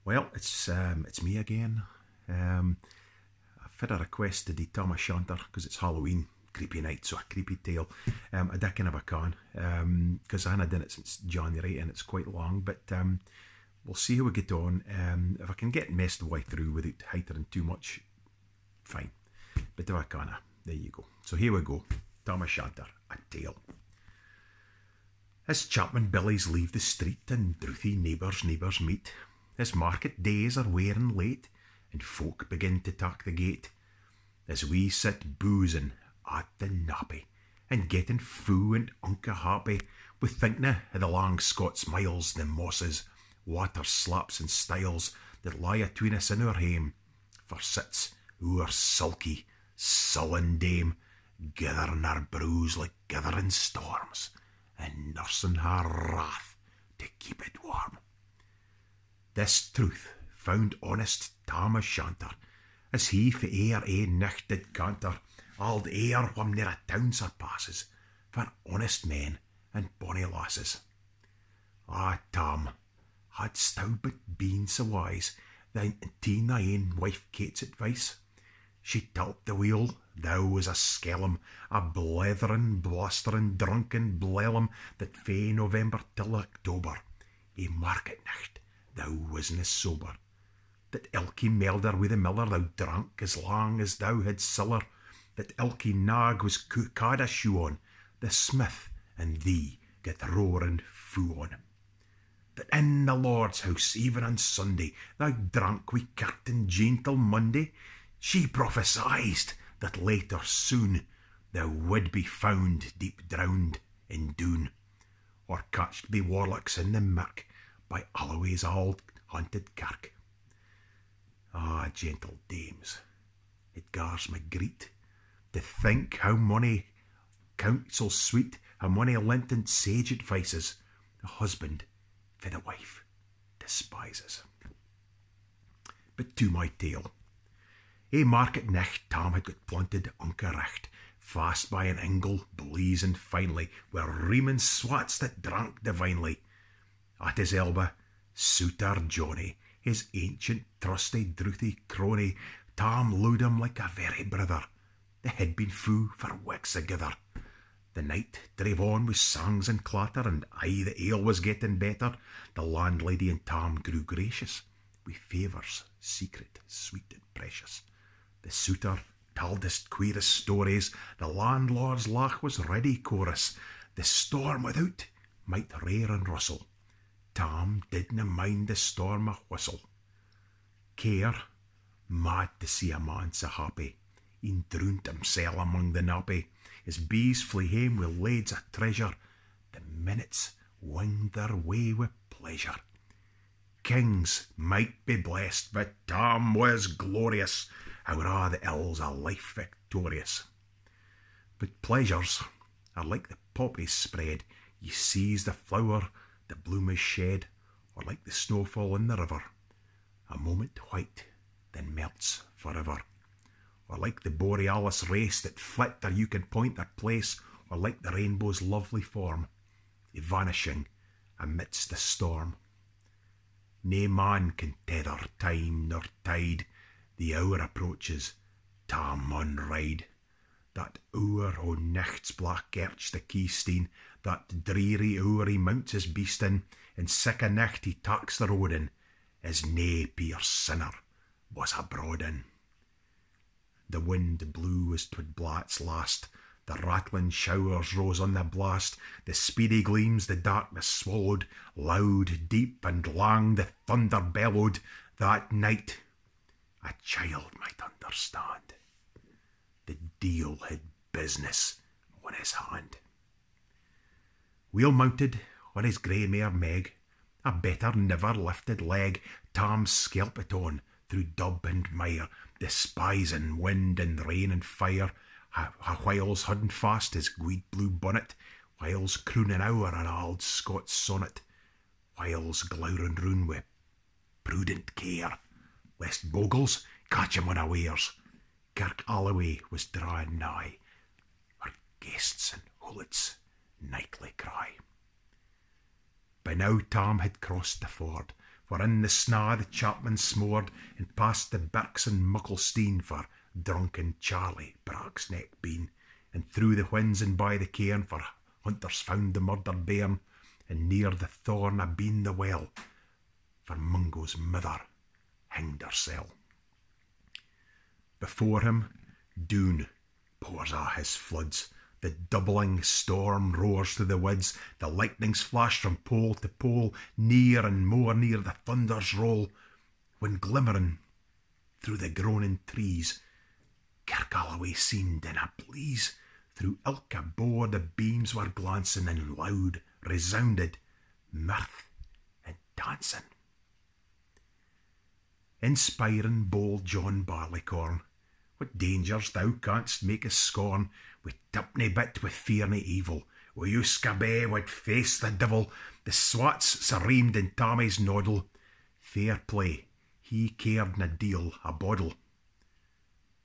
Well, it's me again. I've had a request to do Tom a Shanter because it's Halloween, creepy night, so a creepy tale. I dickon if I can, because I haven't done it since January and it's quite long, but we'll see how we get on. If I can get messed the way through without heightening too much, fine. But if I can't, there you go. So here we go. Tom a Shanter, a tale. As Chapman Billies leave the street and drouthy neighbours meet, as market days are wearing late, and folk begin to tak the gate, as we sit boozing at the nappy, and getting fou and unca happy, with thinking of the long Scots miles, the mosses, water slaps and stiles that lie atween us in our hame, for sits our sulky, sullen dame, gathering her brows like gathering storms, and nursing her wrath to keep it warm. This truth found honest Tam a Shanter, as he for e'er ae nicht did canter, auld e'er wham near a town surpasses, for honest men and bonny lasses. Ah, Tam, hadst thou but been so wise, then teen thy ain wife Kate's advice, she tilt the wheel, thou was a skellum, a blethering, blustering, drunken blellum, that fae November till October, a market night, thou wasna sober, that ilky melder wi' the miller thou drank as long as thou had siller, that ilky nag was caught a shoe on, the smith and thee get roaring fou on, that in the Lord's house, even on Sunday, thou drank wi' Captain Jean till Monday, she prophesied that late or soon thou would be found deep drowned in Doon, or catched by warlocks in the mirk by Alloway's auld haunted kirk. Ah, gentle dames, it gars me greet to think how mony counsel sweet, how mony Lenten sage advices the husband for the wife despises. But to my tale. A market nicht Tam had got planted unca recht, fast by an ingle blazing finely, where reemin swats that drank divinely. At his elbow, Souter Johnny, his ancient trusty drouthy crony, Tam looed him like a very brother. They had been fou for weeks agither. The night drave on with songs and clatter, and aye the ale was getting better. The landlady and Tam grew gracious, with favours secret, sweet and precious. The suitor toldest queerest stories, the landlord's lach was ready chorus. The storm without might rear and rustle, Tam didna mind the storm a whistle. Care, mad to see a man so happy, e'en droont himsel among the nappy. His bees flee hame with lades of treasure, the minutes winged their way with pleasure. Kings might be blessed, but Tam was glorious, how a' the ills of life victorious. But pleasures are like the poppies spread, ye seize the flower, the bloom is shed, or like the snowfall in the river, a moment white, then melts forever. Or like the borealis race that flit or you can point their place, or like the rainbow's lovely form, vanishing amidst the storm. Nae man can tether time nor tide, the hour approaches, Tam maun ride. That hour o' nicht's black girch the keysteen, that dreary hour he mounts his beast in, and sic a nicht he taks the road in, as nae peer sinner was abroad in. The wind blew as 'twould blaw its last, the rattling showers rose on the blast, the speedy gleams the darkness swallowed, loud, deep, and lang the thunder bellowed. That night a child might understand. The deil had business on his hand. Wheel mounted on his grey mare Meg, a better never lifted leg, Tam skelpit on through dub and mire, despising wind and rain and fire, whiles holding fast his gweed blue bonnet, whiles crooning ower an auld Scots sonnet, whiles glowering round wi' prudent care, lest bogles catch him unawares. Kirk Alloway was drawing nigh, where guests and hoolits nightly cry. By now Tam had crossed the ford, for in the snaw the chapman smored, and past the birks and Mucklesteen for drunken Charlie Brack's neck been, and through the whins and by the cairn for hunters found the murdered bairn, and near the thorn abeen the well, for Mungo's mother hanged hersel. Before him, Doon pours a his floods, the doubling storm roars through the woods, the lightnings flash from pole to pole, near and more near the thunders roll, when glimmering through the groaning trees, Kirkalloway seemed in a please. Through ilka bower the beams were glancing, and loud resounded mirth and dancing. Inspiring bold John Barleycorn, what dangers thou canst make us scorn, wi' tipney bit, with fear nae evil, wi' you Scabay would face the devil, the swats serreamed in Tammy's noddle. Fair play, he cared na deal a boddle.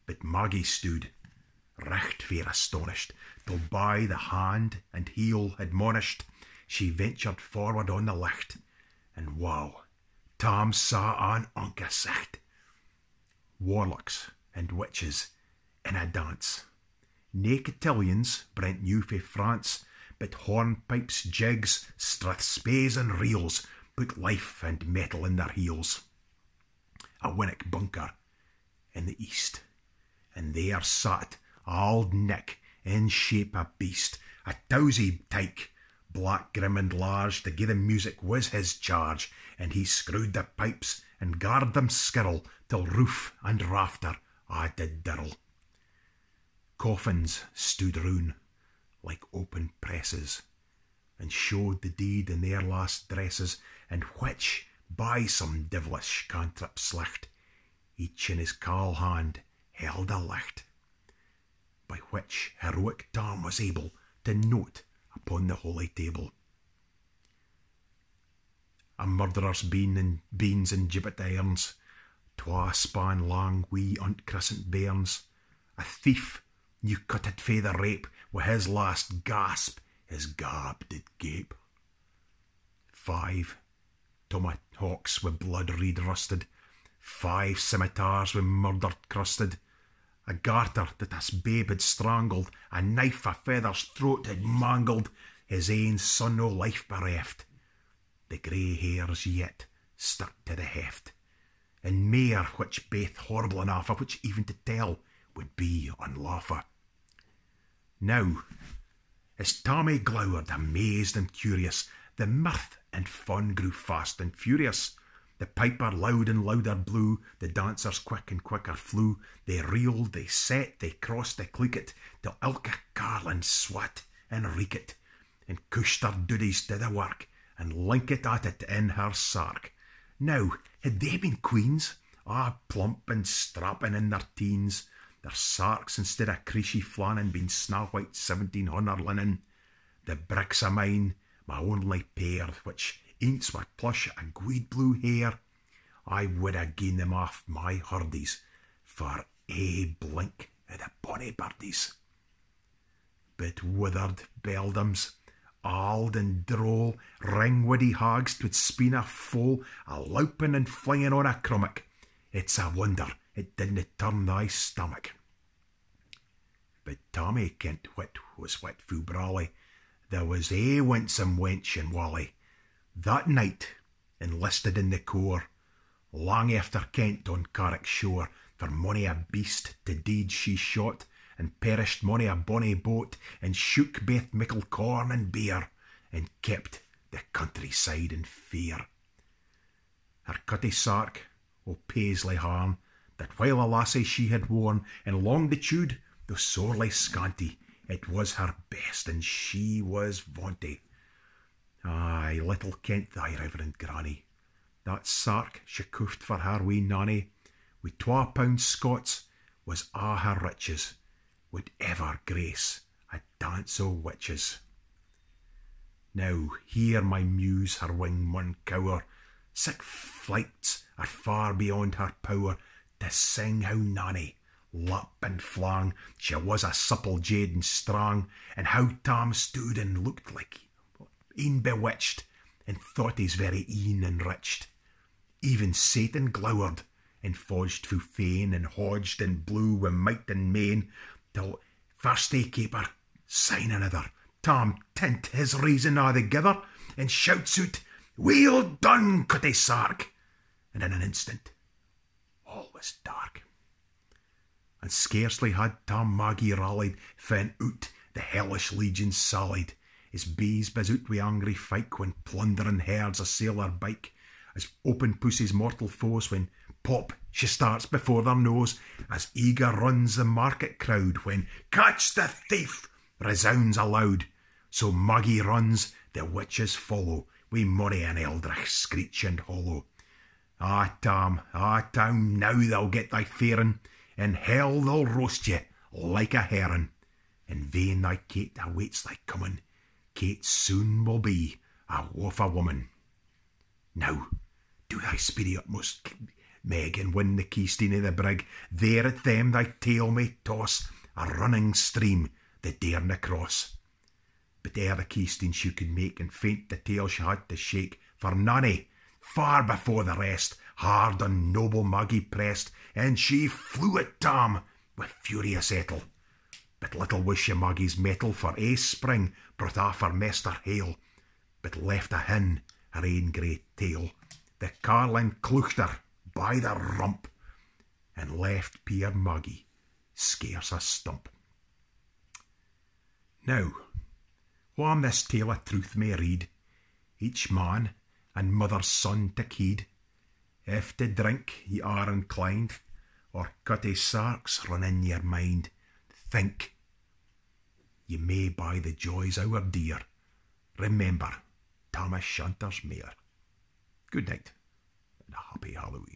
But Maggie stood, recht fair astonished, till by the hand and heel admonished, she ventured forward on the licht, and wow, Tam saw an unca sicht. Warlocks and witches in a dance. Nae cotillions Brent knew fae France, but hornpipes, jigs, strathspeys and reels put life and metal in their heels. A winnock bunker in the east, and there sat auld Nick in shape a beast, a towsy tyke, black grim and large, to gie the music was his charge, and he screwed the pipes and garred them skirl, till roof and rafter a did dirl. Coffins stood roun like open presses, and showed the deed in their last dresses, and which, by some devilish cantrip slicht, each in his caul hand held a licht, by which heroic Tam was able to note upon the holy table. A murderer's beans and gibbet irons, twa span lang wee uncrescent bairns, a thief new cutted fae the rape, wi' his last gasp his gab did gape. 5 tomahawks wi' blood reed rusted, 5 scimitars wi' murder crusted, a garter that his babe had strangled, a knife a feather's throat had mangled, his ain son o' life bereft, the grey hairs yet stuck to the heft, and mair which baith horrible enough, of which even to tell would be unlawfu'. Now, as Tammy glowered, amazed and curious, the mirth and fun grew fast and furious. The piper loud and louder blew, the dancers quick and quicker flew, they reeled, they set, they crossed, they cleekit, till ilka carlin swat and reekit, and cushed their dudies to the work, and linkit at it in her sark. Now, had they been queens, plump and strapping in their teens, their sarks instead of creasy flannin been snow-white 1700 linen, the bricks o' mine, my only pair, which ance were plush and gweed blue hair, I would ha' gien them off my hurdies for ae blink o' the bonny birdies. But withered beldams, auld and droll, ring-woody hags twould speen a foal, a loupin' and flinging on a crummock. It's a wonder it didna turn thy stomach. But Tommy kent what was what fu brawly. There was ae winsome wench in Wally, that night enlisted in the corps, long after Kent on Carrick shore, for mony a beast to deed she shot, and perished mony a bonny boat, and shook baith mickle corn and beer, and kept the countryside in fear. Her cutty sark o' paisley harn, that while a lassie she had worn, in longitude, though sorely scanty, it was her best, and she was vaunty. Aye, little kent thy reverend granny, that sark she coofed for her wee Nanny, with £12 Scots, was a' her riches, would ever grace a dance o' witches. Now here my muse her wing mun cower, sick flights are far beyond her power, to sing how Nanny, lap and flang, she was a supple jade and strang, and how Tam stood and looked like een bewitched, and thought he's very een enriched. even Satan glowered, and fodged fu fain, and hodged and blew wi' might and main, till first ae caper, syne another, Tom tint his reason a' thegither, and shouts out, "Weel done, Cutty Sark!" And in an instant all was dark. And scarcely had Tom Maggie rallied, fen out the hellish legion sallied. His bees buzz out wi' angry fyke, when plundering herds assail her bike, as open pussy's mortal foes, when pop she starts before their nose, as eager runs the market crowd, when "Catch the thief!" resounds aloud. So Maggie runs, the witches follow, wi' mony an eldritch screech and hollow. Ah, Tam, now thou get thy faring, in hell they'll roast ye like a herring. In vain thy Kate awaits thy coming, Kate soon will be a wolf a woman. Now, do thy speedy utmost, Meg, and win the keystine of the brig. There at them thy tail may toss, a running stream they darena cross. But ere the keystine she could make, and faint the tail she had to shake, for Nanny, far before the rest, hard on noble Maggie pressed, and she flew at Tam with furious ettle. But little was she Maggie's mettle, for ae spring brought off her master hale, but left ahin her ain great tail. The carlin clouched her by the rump, and left puir Maggie scarce a stump. Now, whan this tale of truth may read, each man and mother's son take heed. If to drink ye are inclined, or Cutty Sarks run in your mind, think ye may buy the joys ower dear. Remember Thomas Shanter's mare. Good night, and a happy Halloween.